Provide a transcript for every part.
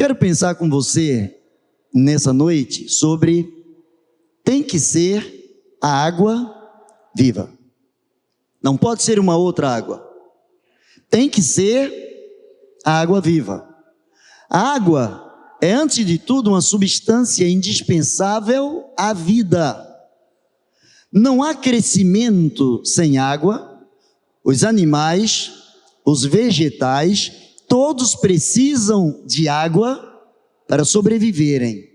quero pensar com você nessa noite sobre tem que ser a água viva. Não pode ser uma outra água. Tem que ser a água viva. A água é, antes de tudo, uma substância indispensável à vida. Não há crescimento sem água. Os animais, os vegetais, todos precisam de água para sobreviverem.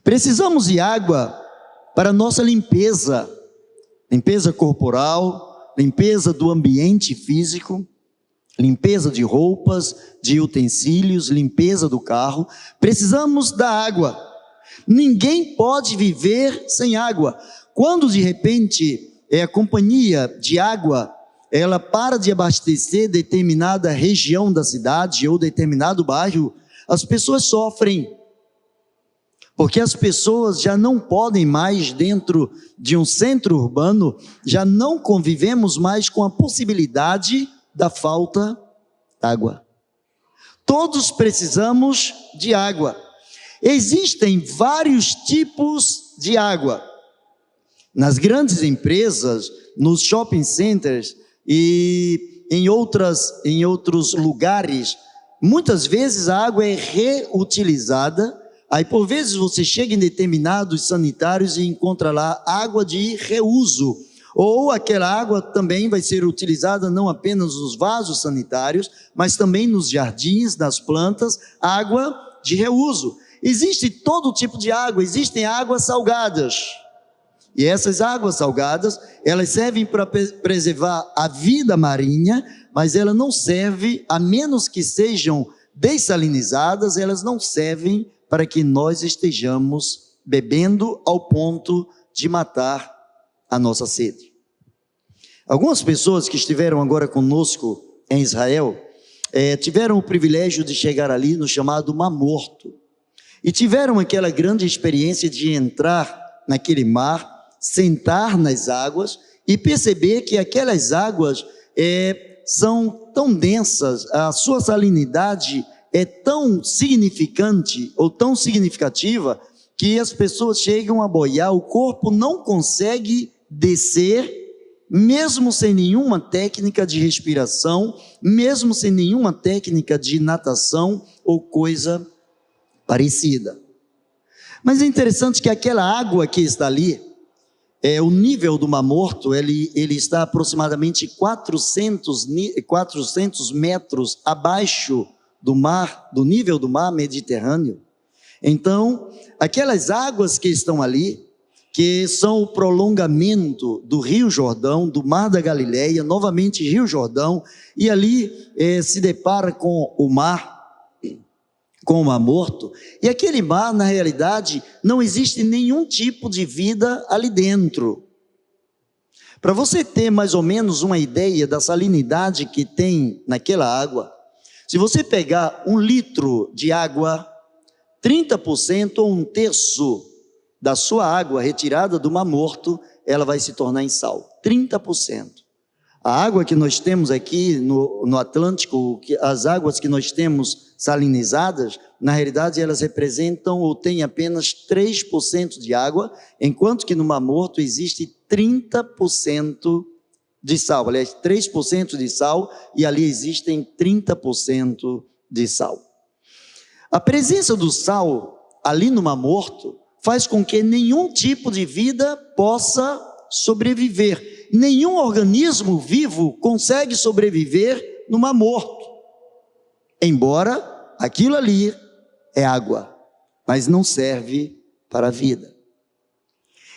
Precisamos de água para nossa limpeza, limpeza corporal, limpeza do ambiente físico, limpeza de roupas, de utensílios, limpeza do carro. Precisamos da água. Ninguém pode viver sem água. Quando de repente a companhia de água ela para de abastecer determinada região da cidade ou determinado bairro, as pessoas sofrem, porque as pessoas já não podem mais, dentro de um centro urbano, já não convivemos mais com a possibilidade da falta de água. Todos precisamos de água. Existem vários tipos de água. Nas grandes empresas, nos shopping centers e em outros lugares, muitas vezes a água é reutilizada. Aí por vezes você chega em determinados sanitários e encontra lá água de reuso. Ou aquela água também vai ser utilizada não apenas nos vasos sanitários, mas também nos jardins, nas plantas, água de reuso. Existe todo tipo de água, existem águas salgadas. E essas águas salgadas, elas servem para preservar a vida marinha, mas ela não serve, a menos que sejam dessalinizadas, elas não servem para que nós estejamos bebendo ao ponto de matar a nossa sede. Algumas pessoas que estiveram agora conosco em Israel, tiveram o privilégio de chegar ali no chamado Mar Morto, e tiveram aquela grande experiência de entrar naquele mar, sentar nas águas e perceber que aquelas águas são tão densas, a sua salinidade é tão significante ou tão significativa que as pessoas chegam a boiar, o corpo não consegue descer, mesmo sem nenhuma técnica de respiração, mesmo sem nenhuma técnica de natação ou coisa parecida. Mas é interessante que aquela água que está ali, o nível do Mar Morto, ele está aproximadamente 400 metros abaixo do mar, do nível do mar Mediterrâneo. Então, aquelas águas que estão ali, que são o prolongamento do Rio Jordão, do Mar da Galileia, novamente Rio Jordão, e ali se depara com o mar Morto, e aquele mar, na realidade, não existe nenhum tipo de vida ali dentro. Para você ter mais ou menos uma ideia da salinidade que tem naquela água, se você pegar 1 litro de água, 30% ou 1/3 da sua água retirada do Mar Morto, ela vai se tornar em sal, 30%. A água que nós temos aqui no Atlântico, as águas que nós temos salinizadas, na realidade elas representam ou têm apenas 3% de água, enquanto que no Mar Morto existe 30% de sal, aliás, 3% de sal, e ali existem 30% de sal. A presença do sal ali no Mar Morto faz com que nenhum tipo de vida possa sobreviver. Nenhum organismo vivo consegue sobreviver no Mar Morto, embora aquilo ali é água, mas não serve para a vida.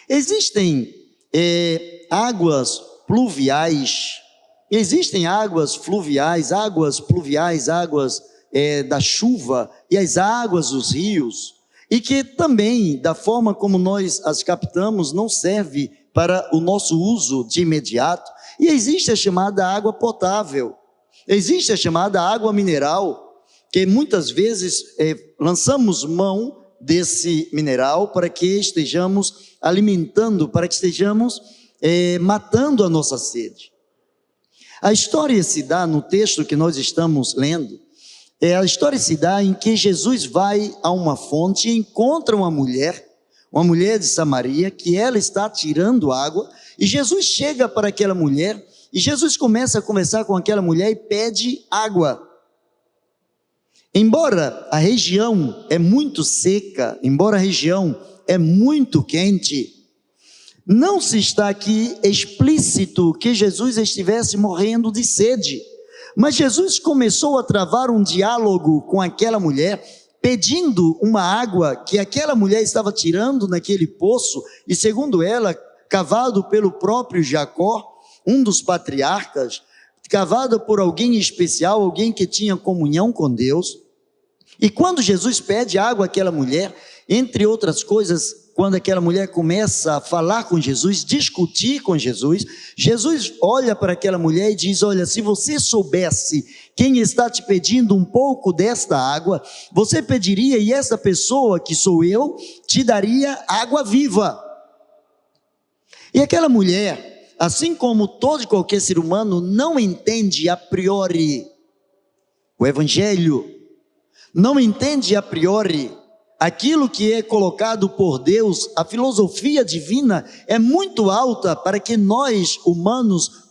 Existem águas pluviais, águas da chuva e as águas dos rios, e que também, da forma como nós as captamos, não serve para o nosso uso de imediato. E existe a chamada água potável, existe a chamada água mineral, que muitas vezes lançamos mão desse mineral para que estejamos alimentando, para que estejamos matando a nossa sede. A história se dá no texto que nós estamos lendo, A história se dá em que Jesus vai a uma fonte e encontra uma mulher de Samaria, que ela está tirando água, e Jesus chega para aquela mulher, e Jesus começa a conversar com aquela mulher e pede água. Embora a região é muito seca, embora a região é muito quente, não se está aqui explícito que Jesus estivesse morrendo de sede, mas Jesus começou a travar um diálogo com aquela mulher, pedindo uma água que aquela mulher estava tirando naquele poço, e segundo ela, cavado pelo próprio Jacó, um dos patriarcas, cavado por alguém especial, alguém que tinha comunhão com Deus. E quando Jesus pede água àquela mulher, entre outras coisas, quando aquela mulher começa a falar com Jesus, discutir com Jesus, Jesus olha para aquela mulher e diz: olha, se você soubesse quem está te pedindo um pouco desta água, você pediria, e essa pessoa que sou eu, te daria água viva. E aquela mulher, assim como todo e qualquer ser humano, não entende a priori o evangelho, não entende a priori aquilo que é colocado por Deus. A filosofia divina é muito alta para que nós, humanos,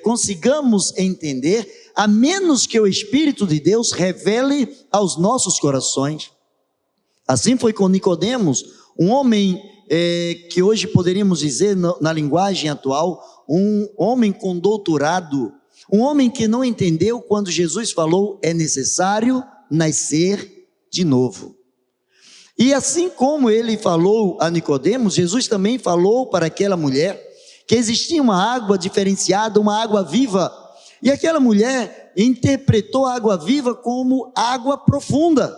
consigamos entender, a menos que o Espírito de Deus revele aos nossos corações. Assim foi com Nicodemos, um homem que hoje poderíamos dizer, na linguagem atual, um homem com doutorado, um homem que não entendeu quando Jesus falou: é necessário nascer de novo. E assim como ele falou a Nicodemos, Jesus também falou para aquela mulher que existia uma água diferenciada, uma água viva, e aquela mulher interpretou a água viva como água profunda.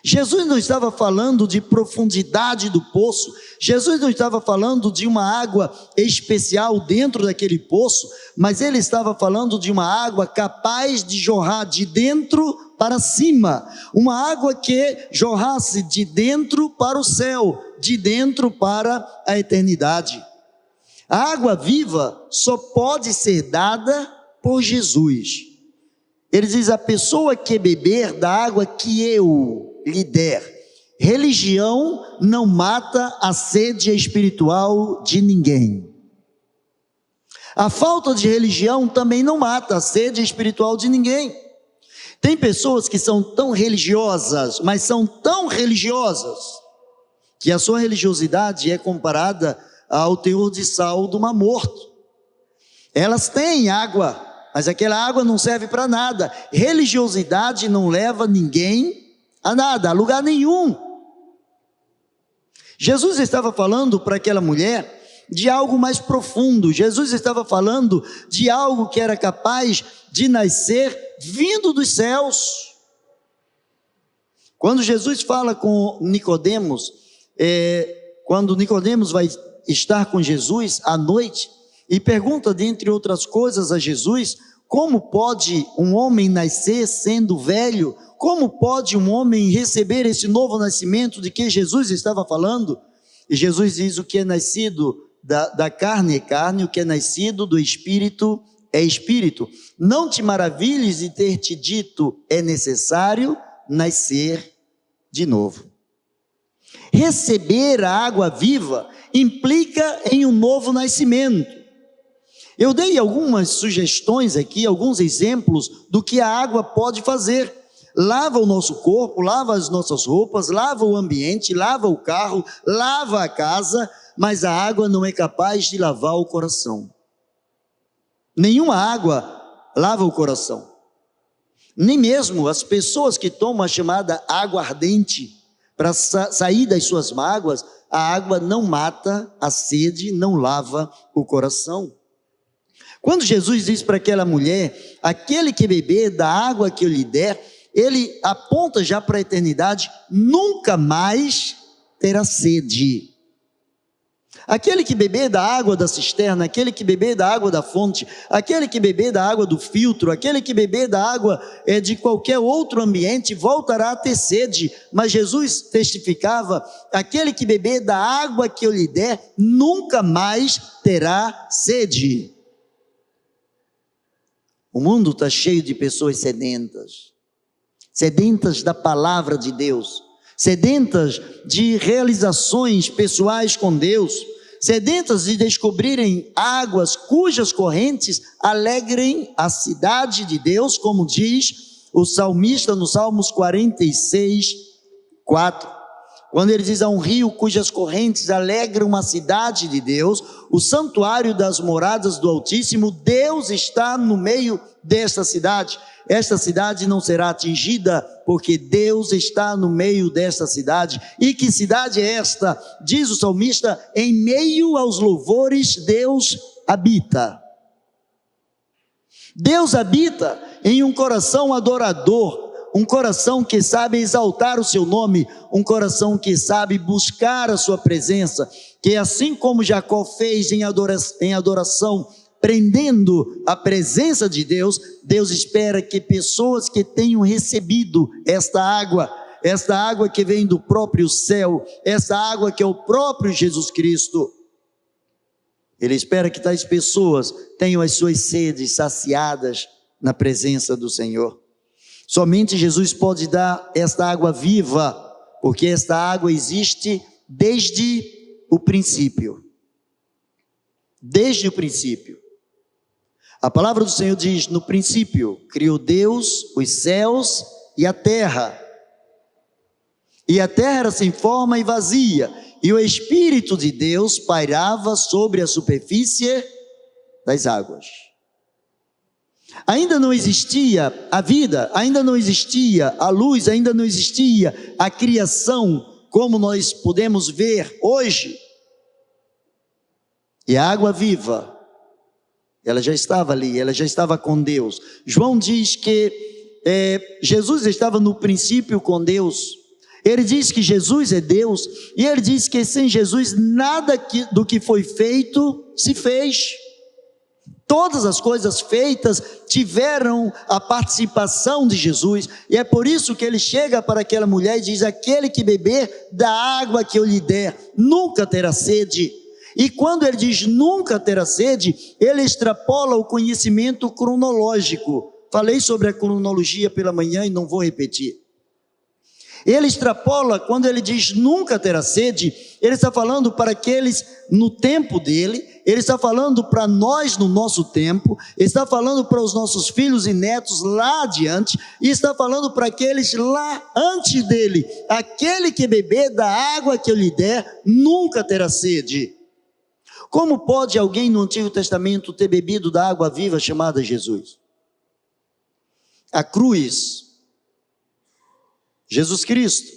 Jesus não estava falando de profundidade do poço, Jesus não estava falando de uma água especial dentro daquele poço, mas ele estava falando de uma água capaz de jorrar de dentro para cima, uma água que jorrasse de dentro para o céu, de dentro para a eternidade. A água viva só pode ser dada por Jesus. Ele diz: a pessoa que beber da água que eu lhe der. Religião não mata a sede espiritual de ninguém. A falta de religião também não mata a sede espiritual de ninguém. Tem pessoas que são tão religiosas, mas são tão religiosas, que a sua religiosidade é comparada ao teor de sal do mar morto. Elas têm água, mas aquela água não serve para nada. Religiosidade não leva ninguém a nada, a lugar nenhum. Jesus estava falando para aquela mulher de algo mais profundo. Jesus estava falando de algo que era capaz de nascer vindo dos céus. Quando Jesus fala com Nicodemos, quando Nicodemos vai estar com Jesus à noite, e pergunta, dentre outras coisas, a Jesus: como pode um homem nascer sendo velho? Como pode um homem receber esse novo nascimento de que Jesus estava falando? E Jesus diz: o que é nascido da carne é carne, o que é nascido do Espírito é Espírito. Não te maravilhes de ter te dito: é necessário nascer de novo. Receber a água viva implica em um novo nascimento. Eu dei algumas sugestões aqui, alguns exemplos do que a água pode fazer. Lava o nosso corpo, lava as nossas roupas, lava o ambiente, lava o carro, lava a casa, mas a água não é capaz de lavar o coração. Nenhuma água lava o coração. Nem mesmo as pessoas que tomam a chamada água ardente para sair das suas mágoas, a água não mata a sede, não lava o coração. Quando Jesus diz para aquela mulher: aquele que beber da água que eu lhe der, ele aponta já para a eternidade, nunca mais terá sede. Aquele que beber da água da cisterna, aquele que beber da água da fonte, aquele que beber da água do filtro, aquele que beber da água de qualquer outro ambiente, voltará a ter sede. Mas Jesus testificava: aquele que beber da água que eu lhe der, nunca mais terá sede. O mundo está cheio de pessoas sedentas. sedentas da palavra de Deus, sedentas de realizações pessoais com Deus, sedentas de descobrirem águas cujas correntes alegrem a cidade de Deus, como diz o salmista no Salmos 46, 4. Quando ele diz: há um rio cujas correntes alegram a cidade de Deus, o santuário das moradas do Altíssimo, Deus está no meio desta cidade. Esta cidade não será atingida, porque Deus está no meio desta cidade. E que cidade é esta? Diz o salmista: em meio aos louvores Deus habita. Deus habita em um coração adorador, um coração que sabe exaltar o seu nome, um coração que sabe buscar a sua presença, que assim como Jacó fez em adoração, prendendo a presença de Deus, Deus espera que pessoas que tenham recebido esta água que vem do próprio céu, essa água que é o próprio Jesus Cristo, Ele espera que tais pessoas tenham as suas sedes saciadas na presença do Senhor. Somente Jesus pode dar esta água viva, porque esta água existe desde o princípio. Desde o princípio. A palavra do Senhor diz: no princípio criou Deus os céus e a terra. E a terra era sem forma e vazia, e o Espírito de Deus pairava sobre a superfície das águas. Ainda não existia a vida, ainda não existia a luz, ainda não existia a criação como nós podemos ver hoje. E a água viva, ela já estava ali, ela já estava com Deus. João diz que Jesus estava no princípio com Deus. Ele diz que Jesus é Deus, e ele diz que sem Jesus nada do que foi feito se fez. Todas as coisas feitas tiveram a participação de Jesus, e é por isso que ele chega para aquela mulher e diz: aquele que beber da água que eu lhe der, nunca terá sede. E quando ele diz nunca terá sede, ele extrapola o conhecimento cronológico. Falei sobre a cronologia pela manhã e não vou repetir. Ele extrapola, quando ele diz nunca terá sede, ele está falando para aqueles no tempo dele, ele está falando para nós no nosso tempo, ele está falando para os nossos filhos e netos lá adiante, e está falando para aqueles lá antes dele: aquele que beber da água que eu lhe der, nunca terá sede. Como pode alguém no Antigo Testamento ter bebido da água viva chamada Jesus? A cruz, Jesus Cristo,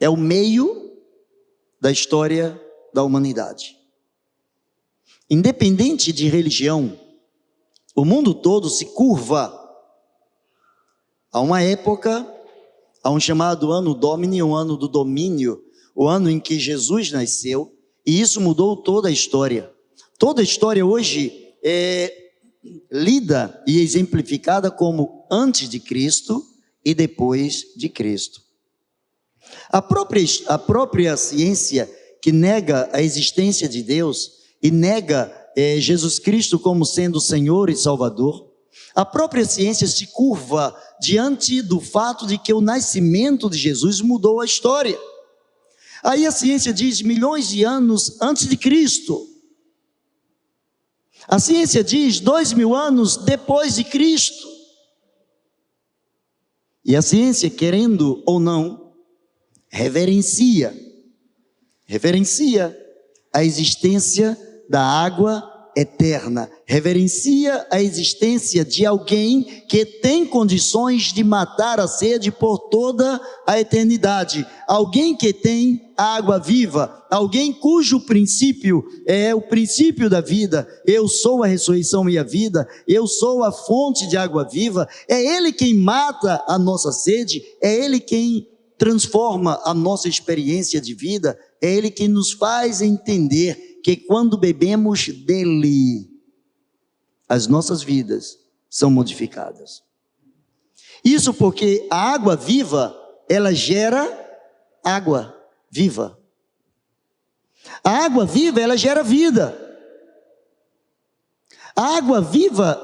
é o meio da história da humanidade. Independente de religião, o mundo todo se curva a uma época, a um chamado Ano Domini, o ano do domínio, o ano em que Jesus nasceu, e isso mudou toda a história. Toda a história hoje é lida e exemplificada como antes de Cristo e depois de Cristo. A própria ciência que nega a existência de Deus e nega Jesus Cristo como sendo Senhor e Salvador, a própria ciência se curva diante do fato de que o nascimento de Jesus mudou a história. Aí a ciência diz milhões de anos antes de Cristo. A ciência diz 2000 anos depois de Cristo. E a ciência, querendo ou não, reverencia a existência da água eterna, reverencia a existência de alguém que tem condições de matar a sede por toda a eternidade, alguém que tem água viva, alguém cujo princípio é o princípio da vida. Eu sou a ressurreição e a vida, eu sou a fonte de água viva. É Ele quem mata a nossa sede, é Ele quem transforma a nossa experiência de vida, é Ele quem nos faz entender que quando bebemos dele, as nossas vidas são modificadas. Isso porque a água viva, ela gera água viva. A água viva, ela gera vida. A água viva,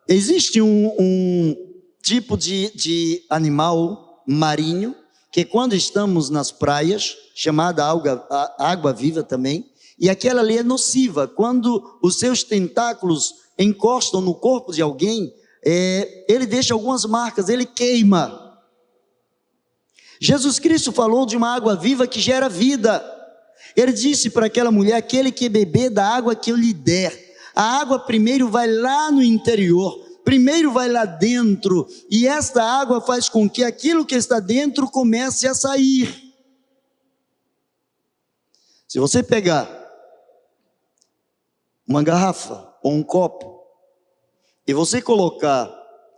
existe um tipo de animal marinho, que quando estamos nas praias, chamada água viva também, e aquela ali é nociva. Quando os seus tentáculos encostam no corpo de alguém, ele deixa algumas marcas, ele queima. Jesus Cristo falou de uma água viva que gera vida. Ele disse para aquela mulher: aquele que beber da água que eu lhe der. A água primeiro vai lá no interior, primeiro vai lá dentro, e esta água faz com que aquilo que está dentro comece a sair. Se você pegar uma garrafa ou um copo, e você colocar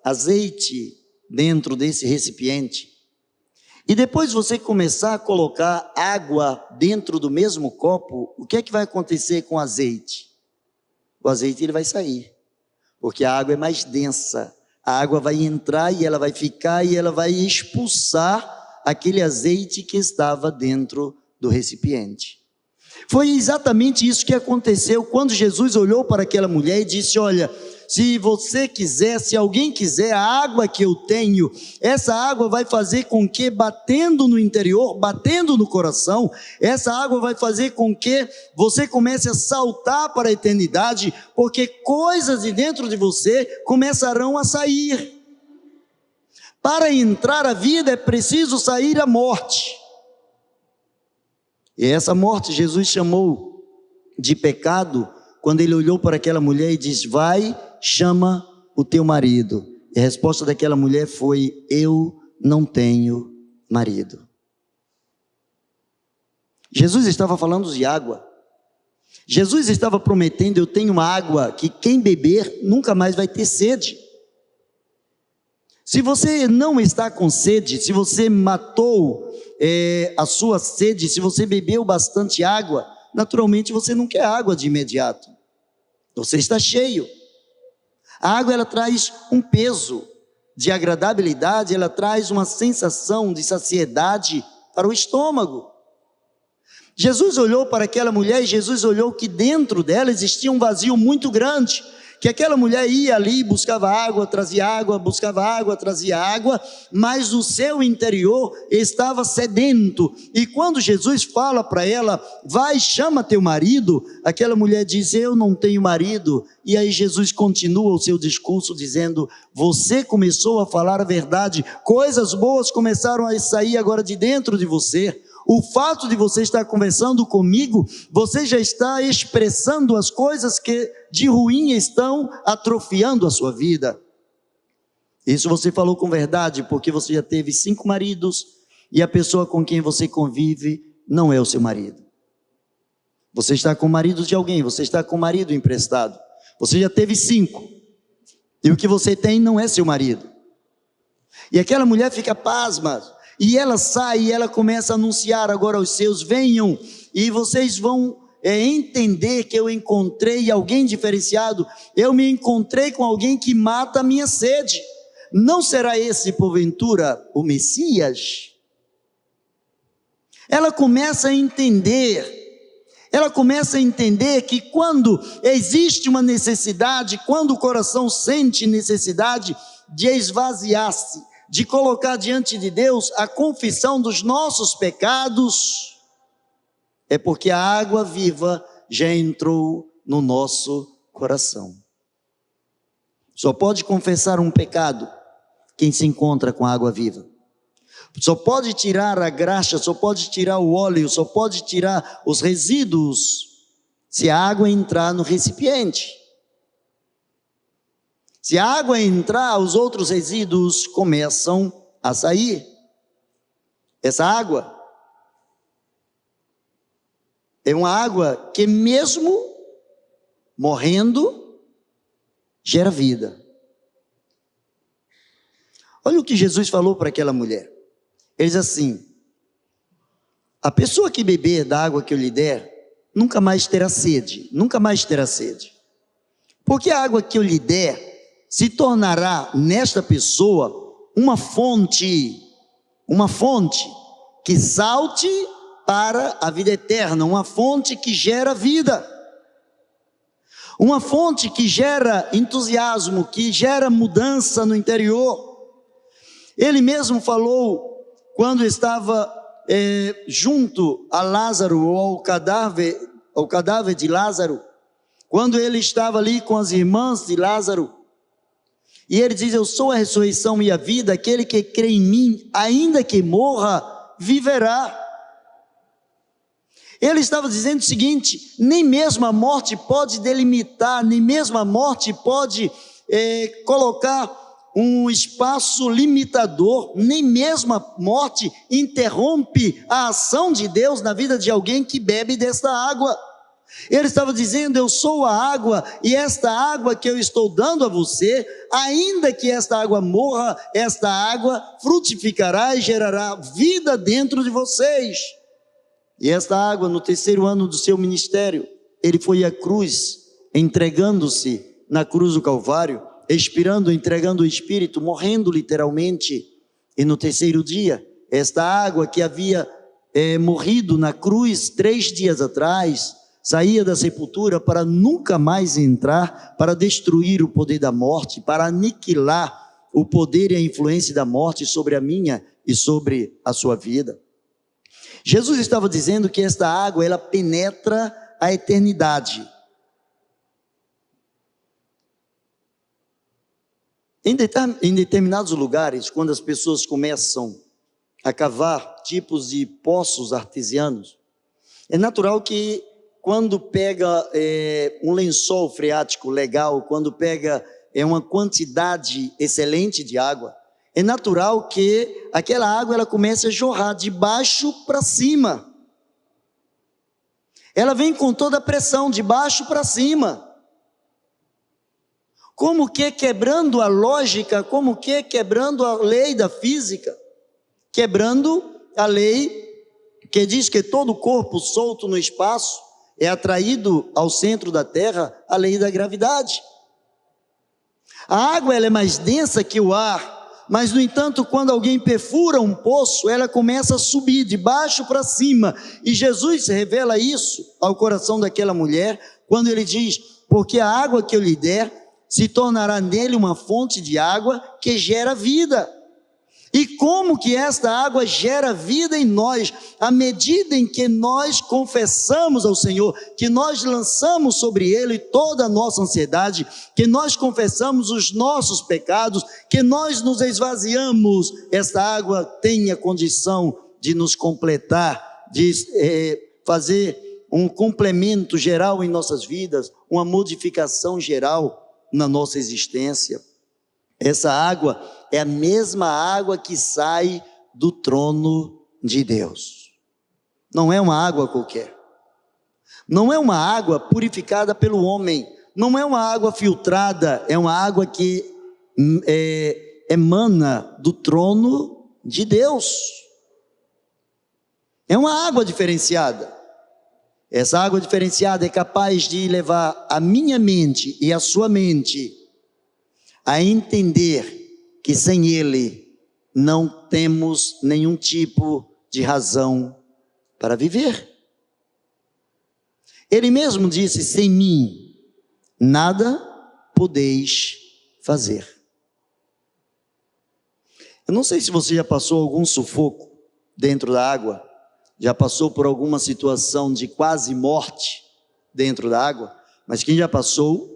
azeite dentro desse recipiente, e depois você começar a colocar água dentro do mesmo copo, o que é que vai acontecer com o azeite? O azeite ele vai sair, porque a água é mais densa. A água vai entrar e ela vai ficar e ela vai expulsar aquele azeite que estava dentro do recipiente. Foi exatamente isso que aconteceu quando Jesus olhou para aquela mulher e disse: olha, se você quiser, se alguém quiser a água que eu tenho, essa água vai fazer com que, batendo no interior, batendo no coração, essa água vai fazer com que você comece a saltar para a eternidade, porque coisas de dentro de você começarão a sair. Para entrar a vida é preciso sair a morte. E essa morte Jesus chamou de pecado, quando ele olhou para aquela mulher e disse: vai, chama o teu marido. E a resposta daquela mulher foi: eu não tenho marido. Jesus estava falando de água. Jesus estava prometendo: eu tenho uma água que quem beber nunca mais vai ter sede. Se você não está com sede, se você matou a sua sede, se você bebeu bastante água, naturalmente você não quer água de imediato. Você está cheio. A água ela traz um peso de agradabilidade, ela traz uma sensação de saciedade para o estômago. Jesus olhou para aquela mulher e Jesus olhou que dentro dela existia um vazio muito grande, que aquela mulher ia ali, buscava água, trazia água, buscava água, trazia água, mas o seu interior estava sedento. E quando Jesus fala para ela: vai, chama teu marido, aquela mulher diz: eu não tenho marido. E aí Jesus continua o seu discurso dizendo: você começou a falar a verdade, coisas boas começaram a sair agora de dentro de você. O fato de você estar conversando comigo, você já está expressando as coisas que de ruim estão atrofiando a sua vida. Isso você falou com verdade, porque você já teve 5 maridos e a pessoa com quem você convive não é o seu marido. Você está com o marido de alguém, você está com o marido emprestado. Você já teve 5 e o que você tem não é seu marido. E aquela mulher fica pasma. E ela sai e ela começa a anunciar agora aos seus: venham, e vocês vão entender que eu encontrei alguém diferenciado, eu me encontrei com alguém que mata a minha sede. Não será esse porventura o Messias? Ela começa a entender que quando existe uma necessidade, quando o coração sente necessidade de esvaziar-se, de colocar diante de Deus a confissão dos nossos pecados, é porque a água viva já entrou no nosso coração. Só pode confessar um pecado quem se encontra com a água viva. Só pode tirar a graxa, só pode tirar o óleo, só pode tirar os resíduos se a água entrar no recipiente. Se a água entrar, os outros resíduos começam a sair. Essa água é uma água que mesmo morrendo, gera vida. Olha o que Jesus falou para aquela mulher. Ele diz assim: a pessoa que beber da água que eu lhe der, nunca mais terá sede, nunca mais terá sede. Porque a água que eu lhe der se tornará nesta pessoa uma fonte que salte para a vida eterna, uma fonte que gera vida, uma fonte que gera entusiasmo, que gera mudança no interior. Ele mesmo falou, quando estava junto a Lázaro, ou ao cadáver de Lázaro, quando ele estava ali com as irmãs de Lázaro, e ele diz: eu sou a ressurreição e a vida, aquele que crê em mim, ainda que morra, viverá. Ele estava dizendo o seguinte: nem mesmo a morte pode delimitar, nem mesmo a morte pode colocar um espaço limitador, nem mesmo a morte interrompe a ação de Deus na vida de alguém que bebe desta água. Ele estava dizendo: eu sou a água, e esta água que eu estou dando a você, ainda que esta água morra, esta água frutificará e gerará vida dentro de vocês. E esta água, no 3º ano do seu ministério, ele foi à cruz, entregando-se na cruz do Calvário, expirando, entregando o Espírito, morrendo literalmente. E no 3º dia, esta água que havia morrido na cruz 3 dias atrás, saía da sepultura para nunca mais entrar, para destruir o poder da morte, para aniquilar o poder e a influência da morte sobre a minha e sobre a sua vida. Jesus estava dizendo que esta água, ela penetra a eternidade. Em determinados lugares, quando as pessoas começam a cavar tipos de poços artesianos, é natural que quando pega um lençol freático legal, quando pega uma quantidade excelente de água, é natural que aquela água ela comece a jorrar de baixo para cima. Ela vem com toda a pressão, de baixo para cima. Como que quebrando a lógica, como que quebrando a lei da física, quebrando a lei que diz que todo corpo solto no espaço é atraído ao centro da Terra, a lei da gravidade. A água ela é mais densa que o ar, mas no entanto, quando alguém perfura um poço, ela começa a subir de baixo para cima, e Jesus revela isso ao coração daquela mulher, quando ele diz: porque a água que eu lhe der, se tornará nele uma fonte de água que gera vida. E como que esta água gera vida em nós? À medida em que nós confessamos ao Senhor, que nós lançamos sobre Ele toda a nossa ansiedade, que nós confessamos os nossos pecados, que nós nos esvaziamos, esta água tem a condição de nos completar, de fazer um complemento geral em nossas vidas, uma modificação geral na nossa existência. Essa água é a mesma água que sai do trono de Deus. Não é uma água qualquer. Não é uma água purificada pelo homem. Não é uma água filtrada. É uma água que emana do trono de Deus. É uma água diferenciada. Essa água diferenciada é capaz de levar a minha mente e a sua mente a entender que sem Ele não temos nenhum tipo de razão para viver. Ele mesmo disse: sem mim nada podeis fazer. Eu não sei se você já passou algum sufoco dentro da água, já passou por alguma situação de quase morte dentro da água, mas quem já passou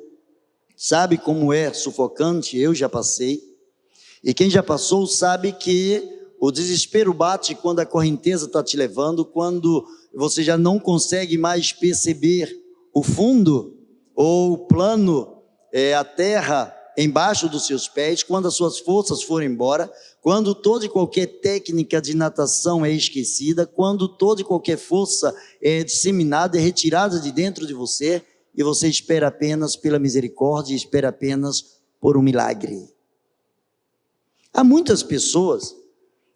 sabe como é sufocante. Eu já passei. E quem já passou sabe que o desespero bate quando a correnteza está te levando, quando você já não consegue mais perceber o fundo ou o plano, a terra embaixo dos seus pés, quando as suas forças forem embora, quando toda e qualquer técnica de natação é esquecida, quando toda e qualquer força é disseminada, é retirada de dentro de você, e você espera apenas pela misericórdia, espera apenas por um milagre. Há muitas pessoas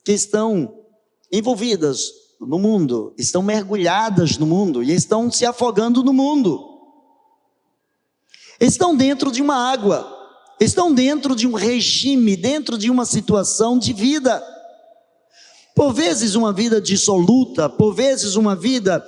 que estão envolvidas no mundo, estão mergulhadas no mundo e estão se afogando no mundo. Estão dentro de uma água, estão dentro de um regime, dentro de uma situação de vida. Por vezes uma vida dissoluta, por vezes uma vida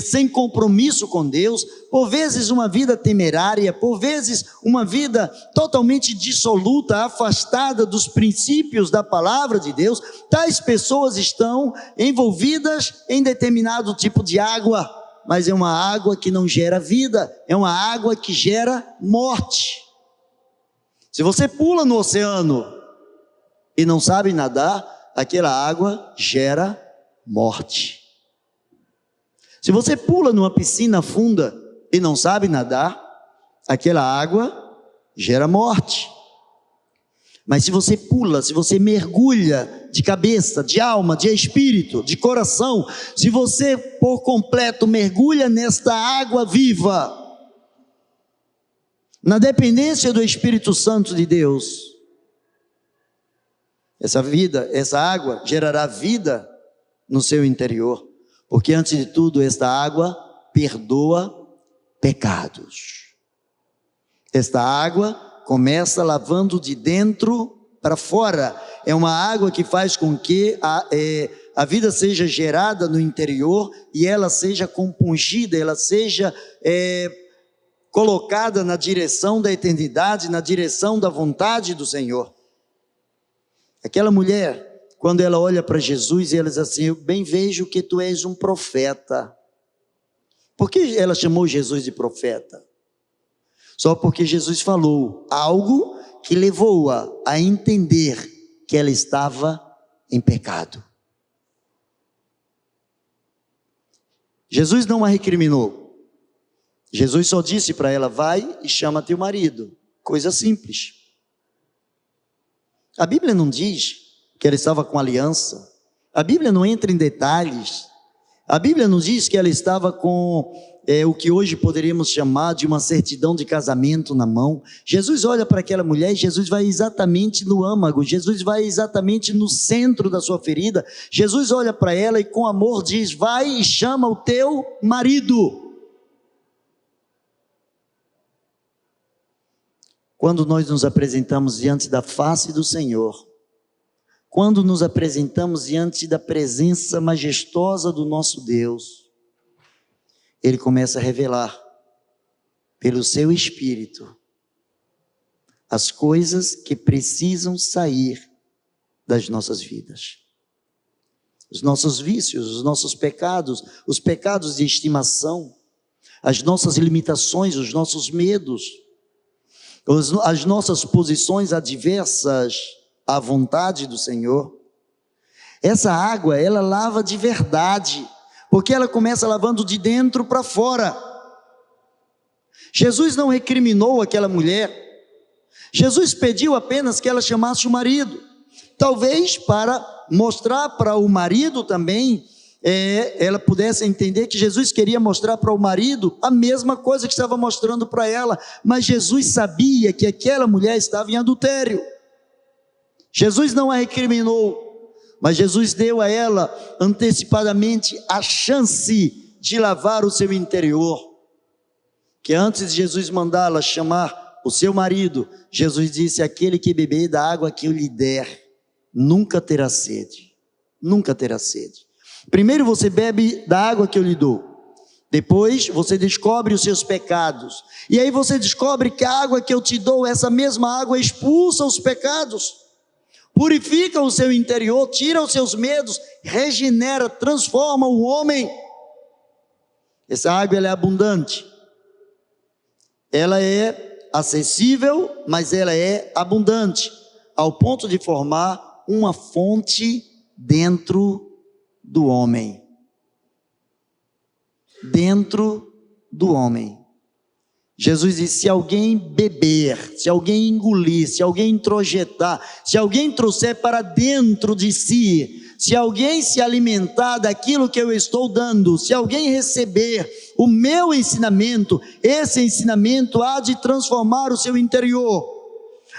sem compromisso com Deus, por vezes uma vida temerária, por vezes uma vida totalmente dissoluta, afastada dos princípios da palavra de Deus. Tais pessoas estão envolvidas em determinado tipo de água, mas é uma água que não gera vida, é uma água que gera morte. Se você pula no oceano e não sabe nadar, aquela água gera morte. Se você pula numa piscina funda e não sabe nadar, aquela água gera morte. Mas se você pula, se você mergulha de cabeça, de alma, de espírito, de coração, se você por completo mergulha nesta água viva, na dependência do Espírito Santo de Deus, essa vida, essa água gerará vida no seu interior, porque antes de tudo esta água perdoa pecados. Esta água começa lavando de dentro para fora, é uma água que faz com que a vida seja gerada no interior e ela seja compungida, ela seja colocada na direção da eternidade, na direção da vontade do Senhor. Aquela mulher, quando ela olha para Jesus e ela diz assim: eu bem vejo que tu és um profeta. Por que ela chamou Jesus de profeta? Só porque Jesus falou algo que levou-a a entender que ela estava em pecado. Jesus não a recriminou. Jesus só disse para ela: vai e chama teu marido. Coisa simples. A Bíblia não diz que ela estava com aliança. A Bíblia não entra em detalhes. A Bíblia não diz que ela estava com o que hoje poderíamos chamar de uma certidão de casamento na mão. Jesus olha para aquela mulher e Jesus vai exatamente no âmago, Jesus vai exatamente no centro da sua ferida. Jesus olha para ela e com amor diz: vai e chama o teu marido. Quando nós nos apresentamos diante da face do Senhor, quando nos apresentamos diante da presença majestosa do nosso Deus, Ele começa a revelar, pelo seu Espírito, as coisas que precisam sair das nossas vidas. Os nossos vícios, os nossos pecados, os pecados de estimação, as nossas limitações, os nossos medos, as nossas posições adversas à vontade do Senhor. Essa água, ela lava de verdade, porque ela começa lavando de dentro para fora. Jesus não recriminou aquela mulher. Jesus pediu apenas que ela chamasse o marido, talvez para mostrar para o marido também, ela pudesse entender que Jesus queria mostrar para o marido a mesma coisa que estava mostrando para ela, mas Jesus sabia que aquela mulher estava em adultério. Jesus não a recriminou, mas Jesus deu a ela antecipadamente a chance de lavar o seu interior, que antes de Jesus mandá-la chamar o seu marido, Jesus disse: aquele que beber da água que eu lhe der, nunca terá sede, nunca terá sede. Primeiro você bebe da água que eu lhe dou, depois você descobre os seus pecados, e aí você descobre que a água que eu te dou, essa mesma água expulsa os pecados, purifica o seu interior, tira os seus medos, regenera, transforma o homem. Essa água, ela é abundante, ela é acessível, mas ela é abundante, ao ponto de formar uma fonte dentro do homem. Dentro do homem. Jesus disse: se alguém beber, se alguém engolir, se alguém introjetar, se alguém trouxer para dentro de si, se alguém se alimentar daquilo que eu estou dando, se alguém receber o meu ensinamento, esse ensinamento há de transformar o seu interior,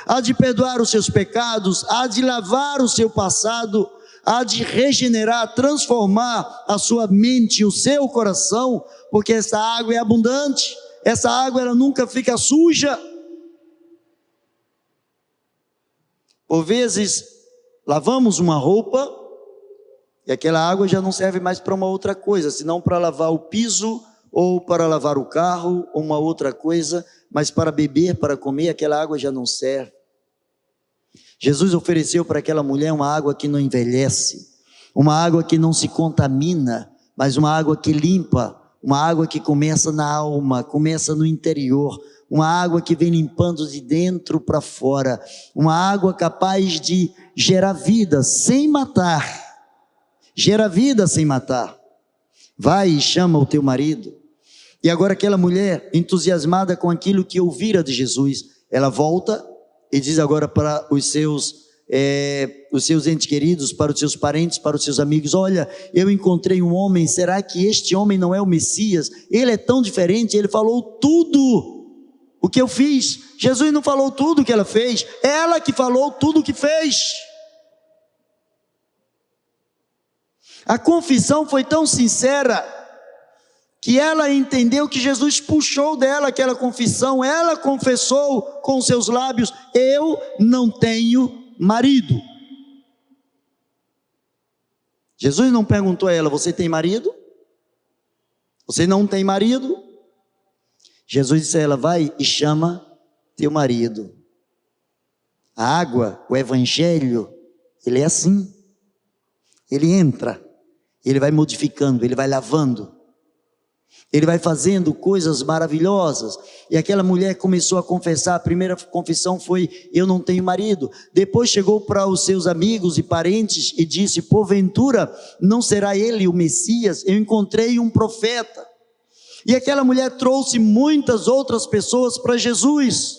há de perdoar os seus pecados, há de lavar o seu passado, há de regenerar, transformar a sua mente, o seu coração, porque essa água é abundante, essa água ela nunca fica suja. Por vezes, lavamos uma roupa E aquela água já não serve mais para uma outra coisa, senão para lavar o piso, ou para lavar o carro, ou uma outra coisa, mas para beber, para comer, aquela água já não serve. Jesus ofereceu para aquela mulher uma água que não envelhece, uma água que não se contamina, mas uma água que limpa, uma água que começa na alma, começa no interior, uma água que vem limpando de dentro para fora, uma água capaz de gerar vida sem matar, gera vida sem matar. Vai e chama o teu marido. E agora aquela mulher, entusiasmada com aquilo que ouvira de Jesus, ela volta e diz agora para os seus entes queridos, para os seus parentes, para os seus amigos: olha, eu encontrei um homem, será que este homem não é o Messias? Ele é tão diferente, ele falou tudo o que eu fiz. Jesus não falou tudo o que ela fez, ela que falou tudo o que fez. A confissão foi tão sincera que ela entendeu que Jesus puxou dela aquela confissão. Ela confessou com seus lábios: eu não tenho marido. Jesus não perguntou a ela: você tem marido? Você não tem marido? Jesus disse a ela: vai e chama teu marido. A água, o evangelho, ele é assim. Ele entra, ele vai modificando, ele vai lavando, ele vai fazendo coisas maravilhosas. E aquela mulher começou a confessar. A primeira confissão foi: eu não tenho marido. Depois chegou para os seus amigos e parentes e disse: porventura não será ele o Messias? Eu encontrei um profeta. E aquela mulher trouxe muitas outras pessoas para Jesus,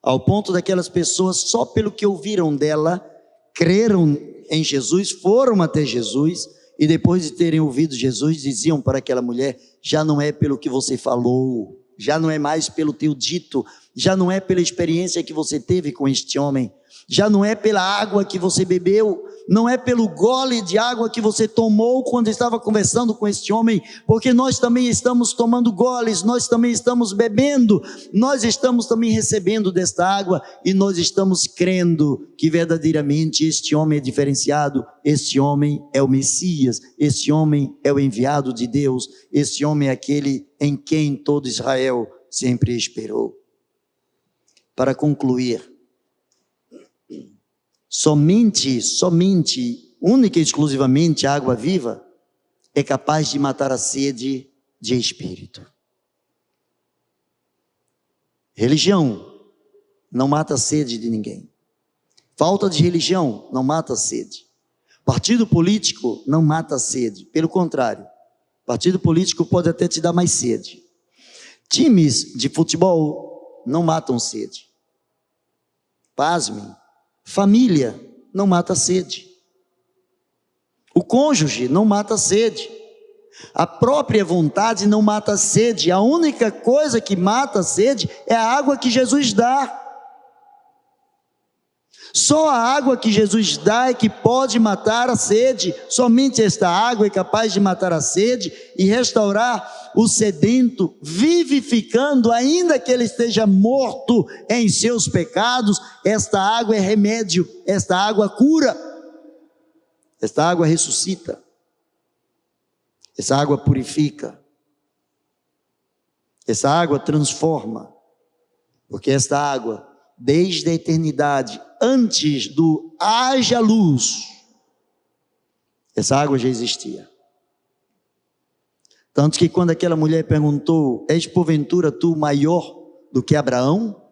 ao ponto daquelas pessoas, só pelo que ouviram dela, creram em Jesus, foram até Jesus, e depois de terem ouvido Jesus, diziam para aquela mulher: já não é pelo que você falou, já não é mais pelo teu dito, já não é pela experiência que você teve com este homem, já não é pela água que você bebeu, não é pelo gole de água que você tomou quando estava conversando com este homem, porque nós também estamos tomando goles, nós também estamos bebendo, nós estamos também recebendo desta água, e nós estamos crendo que verdadeiramente este homem é diferenciado, este homem é o Messias, este homem é o enviado de Deus, este homem é aquele em quem todo Israel sempre esperou. Para concluir, somente, única e exclusivamente a água viva é capaz de matar a sede de espírito. Religião não mata a sede de ninguém. Falta de religião não mata a sede. Partido político não mata a sede. Pelo contrário, partido político pode até te dar mais sede. Times de futebol não matam sede. Pasmem. Família não mata a sede. O cônjuge não mata a sede. A própria vontade não mata a sede. A única coisa que mata a sede é a água que Jesus dá. Só a água que Jesus dá é que pode matar a sede. Somente esta água é capaz de matar a sede e restaurar o sedento, vivificando, ainda que ele esteja morto em seus pecados. Esta água é remédio, esta água cura, esta água ressuscita, essa água purifica, essa água transforma, porque esta água, desde a eternidade, antes do haja luz, essa água já existia. Tanto que quando aquela mulher perguntou: és porventura tu maior do que Abraão?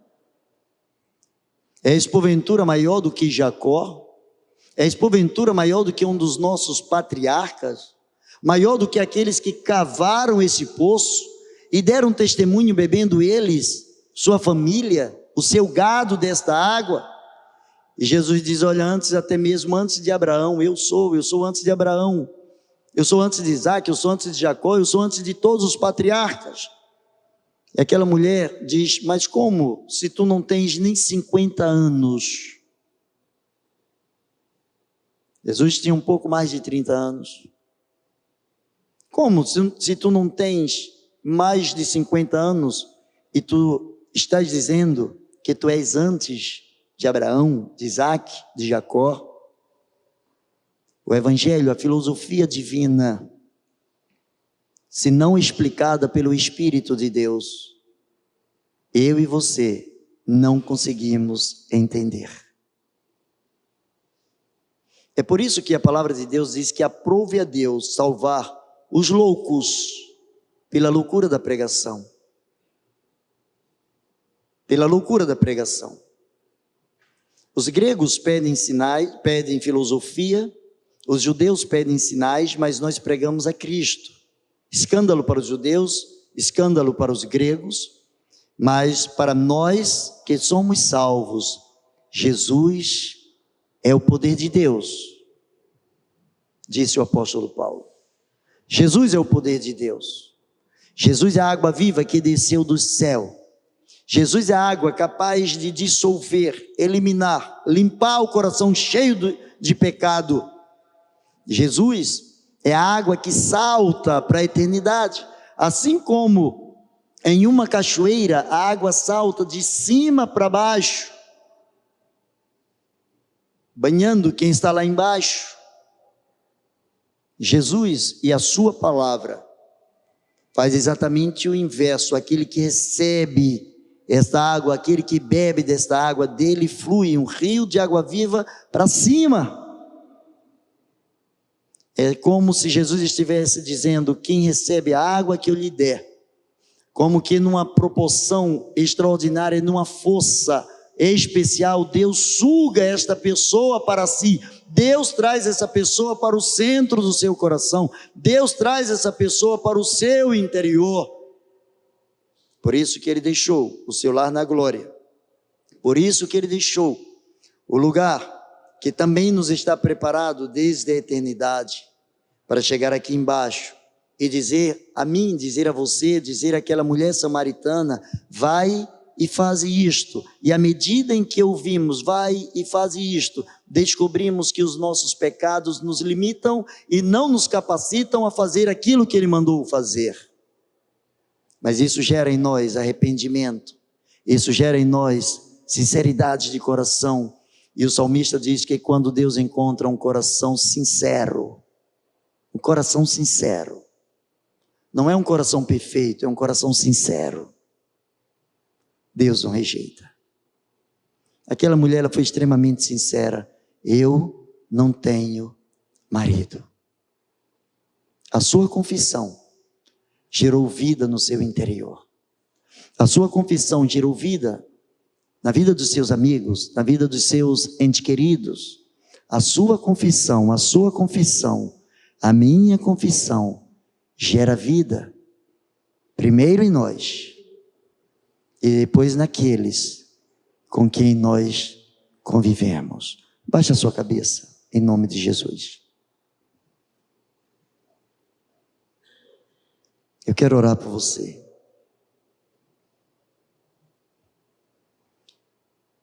És porventura maior do que Jacó? És porventura maior do que um dos nossos patriarcas? Maior do que aqueles que cavaram esse poço e deram testemunho, bebendo eles, sua família, o seu gado desta água? E Jesus diz: olha, até mesmo antes de Abraão, eu sou antes de Abraão, eu sou antes de Isaac, eu sou antes de Jacó, eu sou antes de todos os patriarcas. E aquela mulher diz: mas como, se tu não tens nem 50 anos? Jesus tinha um pouco mais de 30 anos. Como, se tu não tens mais de 50 anos e tu estás dizendo que tu és antes de Abraão, de Isaac, de Jacó? O Evangelho, a filosofia divina, se não explicada pelo Espírito de Deus, eu e você não conseguimos entender. É por isso que a palavra de Deus diz que aprove a Deus salvar os loucos pela loucura da pregação. Pela loucura da pregação. Os gregos pedem sinais, pedem filosofia, os judeus pedem sinais, mas nós pregamos a Cristo. Escândalo para os judeus, escândalo para os gregos, mas para nós que somos salvos, Jesus é o poder de Deus, disse o apóstolo Paulo. Jesus é o poder de Deus. Jesus é a água viva que desceu do céu. Jesus é a água capaz de dissolver, eliminar, limpar o coração cheio de pecado. Jesus é a água que salta para a eternidade. Assim como em uma cachoeira a água salta de cima para baixo, banhando quem está lá embaixo. Jesus e a sua palavra faz exatamente o inverso. Aquele que recebe esta água, aquele que bebe desta água, dele flui um rio de água viva para cima. É como se Jesus estivesse dizendo: quem recebe a água que eu lhe der, como que numa proporção extraordinária, numa força especial, Deus suga esta pessoa para si. Deus traz essa pessoa para o centro do seu coração. Deus traz essa pessoa para o seu interior. Por isso que Ele deixou o seu lar na glória. Por isso que Ele deixou o lugar que também nos está preparado desde a eternidade, para chegar aqui embaixo e dizer a mim, dizer a você, dizer àquela mulher samaritana: vai e faz isto. E à medida em que ouvimos, vai e faz isto, descobrimos que os nossos pecados nos limitam e não nos capacitam a fazer aquilo que Ele mandou fazer. Mas isso gera em nós arrependimento, isso gera em nós sinceridade de coração. E o salmista diz que quando Deus encontra um coração sincero, um coração sincero, não é um coração perfeito, é um coração sincero, Deus não rejeita. Aquela mulher, ela foi extremamente sincera: eu não tenho marido. A sua confissão gerou vida no seu interior. A sua confissão gerou vida na vida dos seus amigos, na vida dos seus entes queridos. A sua confissão, a minha confissão gera vida, primeiro em nós e depois naqueles com quem nós convivemos. Baixe a sua cabeça, em nome de Jesus. Eu quero orar por você.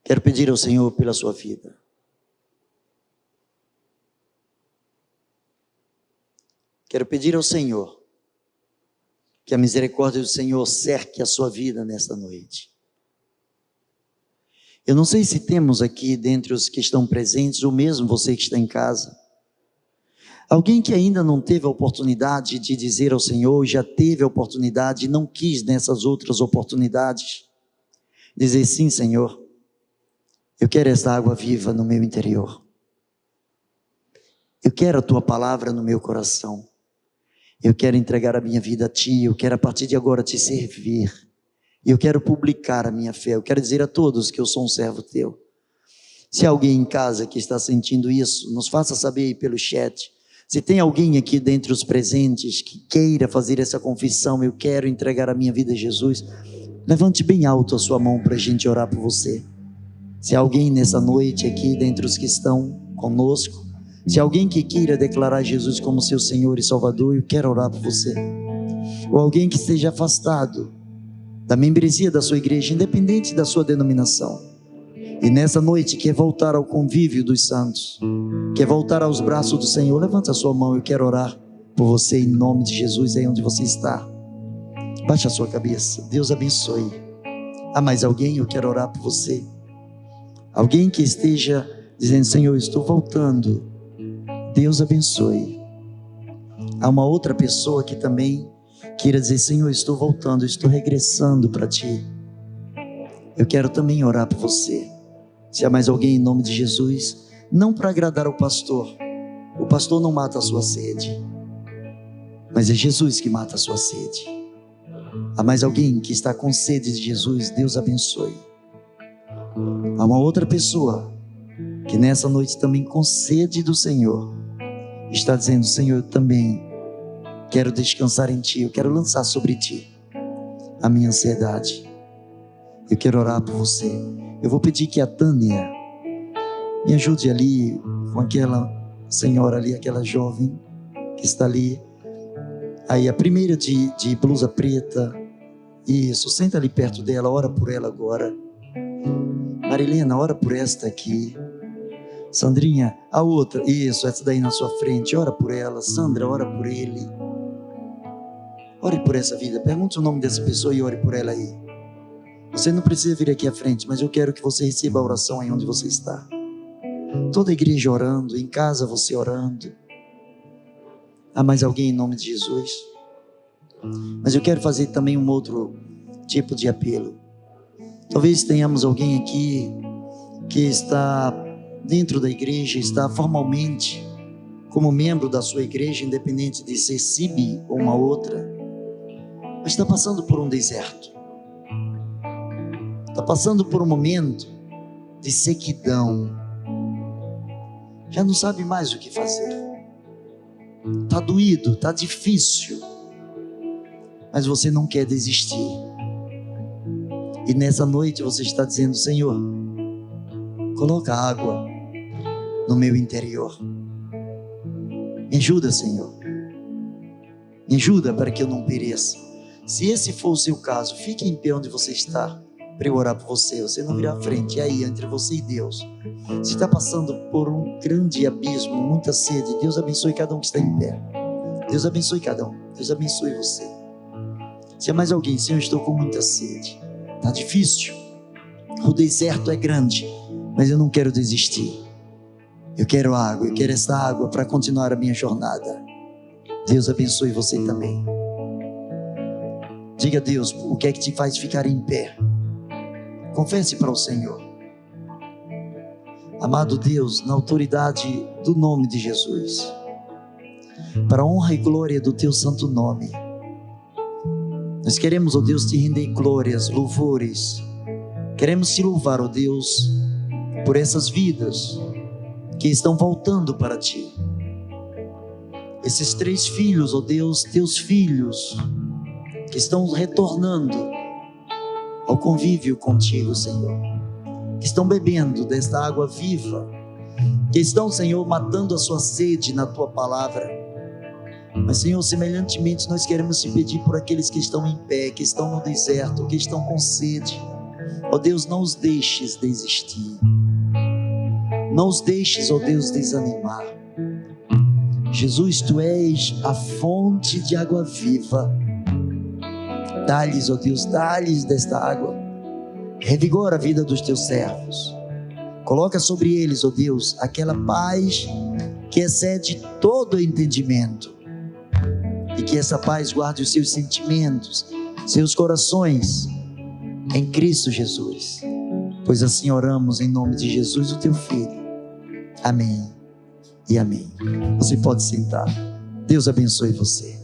Quero pedir ao Senhor pela sua vida. Quero pedir ao Senhor que a misericórdia do Senhor cerque a sua vida nesta noite. Eu não sei se temos aqui, dentre os que estão presentes, ou mesmo você que está em casa, alguém que ainda não teve a oportunidade de dizer ao Senhor, já teve a oportunidade e não quis nessas outras oportunidades, dizer: sim, Senhor, eu quero esta água viva no meu interior. Eu quero a Tua palavra no meu coração. Eu quero entregar a minha vida a Ti, eu quero a partir de agora Te servir. E eu quero publicar a minha fé, eu quero dizer a todos que eu sou um servo Teu. Se há alguém em casa que está sentindo isso, nos faça saber aí pelo chat. Se tem alguém aqui dentre os presentes que queira fazer essa confissão: eu quero entregar a minha vida a Jesus, levante bem alto a sua mão para a gente orar por você. Se há alguém nessa noite aqui dentre os que estão conosco, se há alguém que queira declarar Jesus como seu Senhor e Salvador, eu quero orar por você. Ou alguém que esteja afastado da membresia da sua igreja, independente da sua denominação, e nessa noite quer voltar ao convívio dos santos, quer voltar aos braços do Senhor, levanta a sua mão, eu quero orar por você em nome de Jesus, aí onde você está. Baixe a sua cabeça, Deus abençoe. Há mais alguém? Eu quero orar por você. Alguém que esteja dizendo: Senhor, eu estou voltando Deus abençoe. Há uma outra pessoa que também queira dizer: Senhor, estou voltando, estou regressando para Ti. Eu quero também orar por você. Se há mais alguém, em nome de Jesus, não para agradar o pastor não mata a sua sede, mas é Jesus que mata a sua sede. Há mais alguém que está com sede de Jesus? Deus abençoe. Há uma outra pessoa que nessa noite também com sede do Senhor está dizendo: Senhor, eu também quero descansar em Ti, eu quero lançar sobre Ti a minha ansiedade. Eu quero orar por você. Eu vou pedir que a Tânia me ajude ali com aquela senhora ali, aquela jovem que está ali. Aí a primeira de blusa preta. Isso, senta ali perto dela, ora por ela agora. Marilena, ora por esta aqui. Sandrinha, a outra, isso, essa daí na sua frente, ora por ela. Sandra, ora por ele. Ore por essa vida, pergunte o nome dessa pessoa e ore por ela aí. Você não precisa vir aqui à frente, mas eu quero que você receba a oração aí onde você está. Toda a igreja orando, em casa você orando. Há mais alguém em nome de Jesus? Mas eu quero fazer também um outro tipo de apelo. Talvez tenhamos alguém aqui que está dentro da igreja, está formalmente como membro da sua igreja, independente de ser CIB ou uma outra, mas está passando por um deserto. Está passando por um momento de sequidão. Já não sabe mais o que fazer. Está doído, está difícil. Mas você não quer desistir. E nessa noite você está dizendo: Senhor, coloca água no meu interior. Me ajuda, Senhor. Me ajuda para que eu não pereça. Se esse for o seu caso, fique em pé onde você está, para eu orar por você. Você não virá à frente, é aí entre você e Deus. Se está passando por um grande abismo, muita sede, Deus abençoe cada um que está em pé. Deus abençoe cada um. Deus abençoe você. Se há mais alguém: Senhor, eu estou com muita sede, está difícil, o deserto é grande, mas eu não quero desistir. Eu quero água, eu quero essa água para continuar a minha jornada. Deus abençoe você também. Diga a Deus o que é que te faz ficar em pé. Confesse para o Senhor. Amado Deus, na autoridade do nome de Jesus, para a honra e glória do Teu santo nome, nós queremos, ó Deus, te render glórias, louvores. Queremos te louvar, ó Deus, por essas vidas que estão voltando para Ti. Esses 3 filhos, ó Deus, Teus filhos, que estão retornando ao convívio contigo, Senhor, que estão bebendo desta água viva, que estão, Senhor, matando a sua sede na Tua palavra. Mas, Senhor, semelhantemente nós queremos te pedir por aqueles que estão em pé, que estão no deserto, que estão com sede. Ó Deus, não os deixes desistir, não os deixes, ó Deus, desanimar. Jesus, Tu és a fonte de água viva. Dá-lhes, ó Deus, dá-lhes desta água. Revigora a vida dos Teus servos. Coloca sobre eles, ó Deus, aquela paz que excede todo o entendimento. E que essa paz guarde os seus sentimentos, seus corações em Cristo Jesus. Pois assim oramos em nome de Jesus, o Teu Filho. Amém e amém. Você pode sentar. Deus abençoe você.